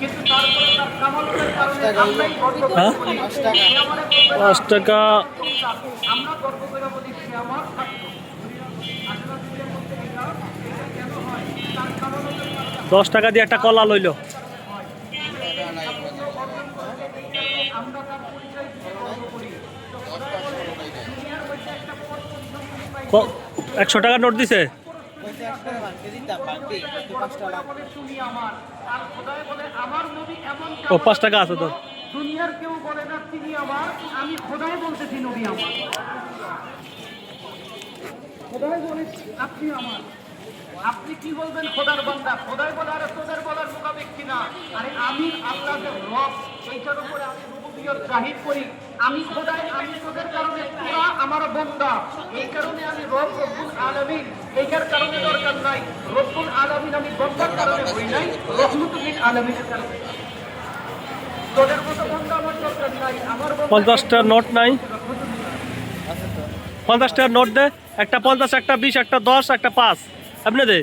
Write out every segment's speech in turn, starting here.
কিন্তু তারপরে তার কামালের কারণে আমরাই গর্ব করে হ্যাঁ? বলি, সে আমারে বলবে না, ৫ টাকা। আমরা গর্ব করে বলি সে আমার ছাত্র। আসলে দুইয়ের মধ্যে এটা কেন হয়? তার কামালের কারণে ১০ টাকা দিয়ে একটা কলা লইলো। আমরা তার পরিচয় দিয়ে গর্ব করি। তো খোদাই বলে, দুনিয়ার মধ্যে একটা পদ পরিচয় পাইছি। ১০০ টাকার নোট দিছে। তুমি আমার, আর খোদাই বলে আমার নবী এমন ও ৫ টাকা আছে তো। দুনিয়ার কেউ বলে না তিনি আমার, আমি খোদাই বলতেছি নবী আমার। খোদাই বলে আপনি আমার, আপনি কি বলবেন খোদার বান্দা? খোদাই বলে আরে তোদের বলার মোকাবেক কিনা? আরে আমি আল্লাহর রব, এইটার উপরে আমি রুবুবিয়ত জাহির করি। আমি খোদাই, আমি তোদের কারণে তোরা আমার বান্দা, এই কারণে আমি রব রব্বুল আলামিন। এইটার কারণে দরকার নাই রব্বুল আলামিন, আমি বান্দার কারণে হই নাই, রহমতুল লিল আলামিনের কারণে। তোদের মতো বান্দা আমার দরকার নাই, আমার ৫০ টাকার নোট নাই। ৫০ টাকার নোট দে। একটা ৫০, একটা ২০, একটা ১০, একটা ৫। এমনি দে।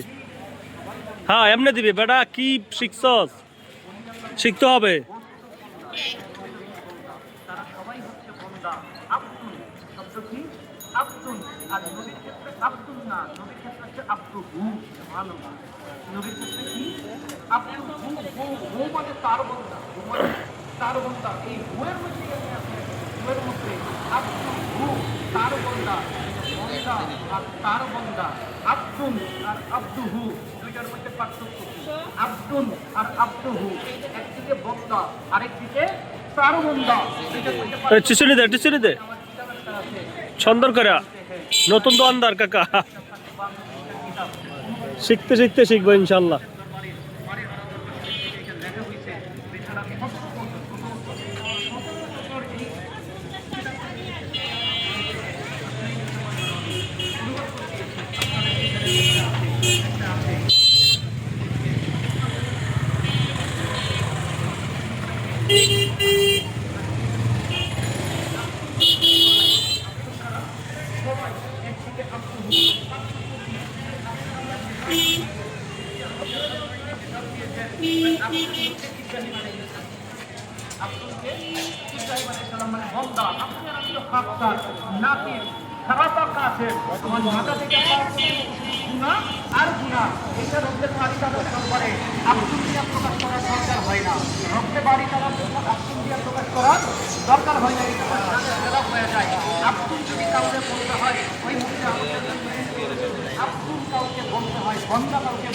হ্যাঁ এমনি দিবি বেটা, কি শিখছস? শিখতে হবে। তারা সবাই হচ্ছে বান্দা। আব্দুল শব্দ কি? আব্দুল। আর নবীর ক্ষেত্রে আব্দুল না, নবীর ক্ষেত্রে হচ্ছে আব্দুহু। ভালো না, নবীর ক্ষেত্রে কি? আব্দুহু। হু মানে তার বান্দা, হু মানে তার বান্দা। এই হুয়ের মধ্যে গেছে আছে, হুয়ের মধ্যে আব্দুহু তার বান্দা, বান্দা আর তার বান্দা। আব্দুল আর আব্দুহু দুইটার মধ্যে পার্থক্য কি? আব্দুল আর আব্দুহু, একদিকে বান্দা আরেকদিকে তার বান্দা। দুইটার মধ্যে পার্থক্য। টিচুনি দে, টিচুনি দে। আমার কিতাব একটা আছে, সুন্দর করে। নতুন দোকানদার কাকা। শিখতে শিখতে শিখবো ইনশাল্লাহ। আব্দুলকে ইব্রাহিম আলাইহিস সালাম মানে বান্দা, আপনি আর আমি তো খাকসার, নাকির, খারাপ কাফের। আমার মাথা থেকে পা পর্যন্ত গুনাহ আর গুনাহ। এটা রব্বের বাড়িটা দরকার করে, আব্দুল দিয়া প্রকাশ করার দরকার হয় না। রব্বের বাড়িটা আব্দুল দিয়া প্রকাশ করার দরকার হয় না, এটা খারাপ হয়ে যায়। আব্দুল যদি কাউকে বলতে হয়, ওই মুখে আব্দুল কাউকে বলতে হয়, বান্দা কাউকে